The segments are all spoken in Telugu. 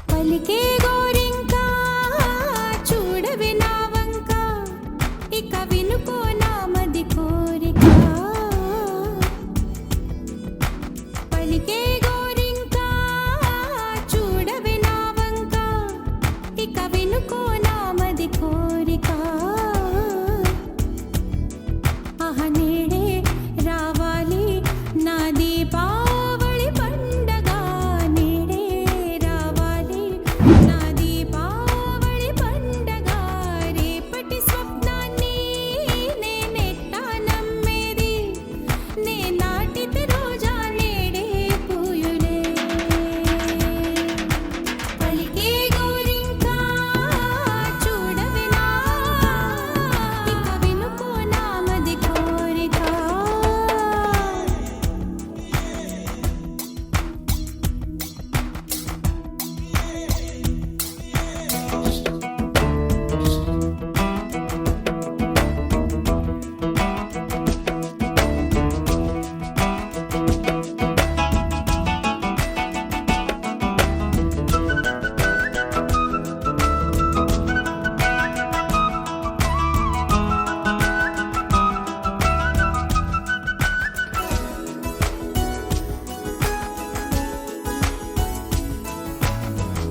పలికే గోరింకా చూడవి నా వంక, ఇక వినుకో నా మది కోరిక. పలికే గోరింకా చూడవి నా వంక, ఇక వినుకో నా మది కోరిక. ఆహ నేడే రావాలి నా దీపావళి పండగ, నేడే రావాలి నా దీపావళి పండగ. రేపటి స్వప్నాన్ని నేనెట్టా నమ్మేది, నే నాటితే రోజా నేడే పూయులే. పలికే గోరింకా చూడవి నా, ఇక వినుకో నా మది కోరిక.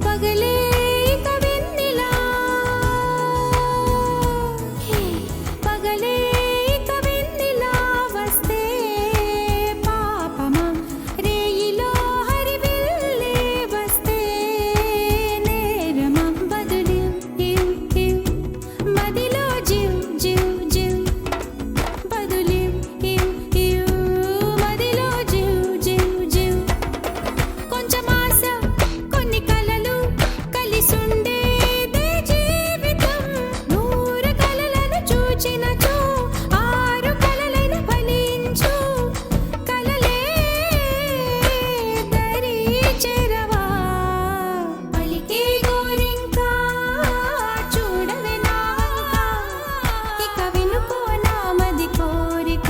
పగలే ఇక వెన్నెలా, పగలే ఇక వెన్నెలా వస్తే పాపమా, రేయిలో హరివిల్లే వస్తే నేరమా. బదులు ఇవ్ ఇవ్ మదిలో జివ్ జివ్ జివ్, బదులు ఇవ్ ఇవ్ మదిలో జివ్ జివ్ జివ్. కొంచెం ఆశ కొన్ని కలలు కలిసుండేదే జీవితం. నూరు కలలను చూచినచో ఆరు కలలైన ఫలించు. కలలే దరి చేరవా. పలికే గోరింకా చూడవే నా వంక, ఇక వినుకో నా మది కోరిక.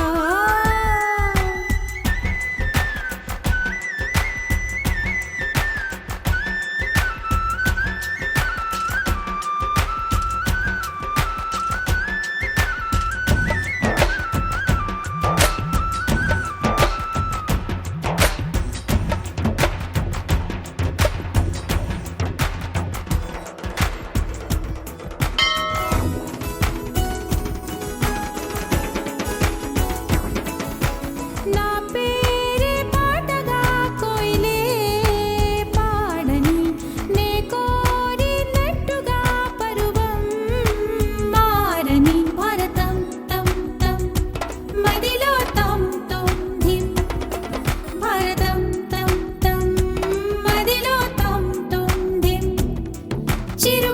నా పేరే పాటగా కోయిలే పాడని, నే కోరినట్టుగా పరువం మారని. భారతం తం తం మదిలో తం తం ధిం, భారతం తం తం మదిలో తం తం ధిం. చిరు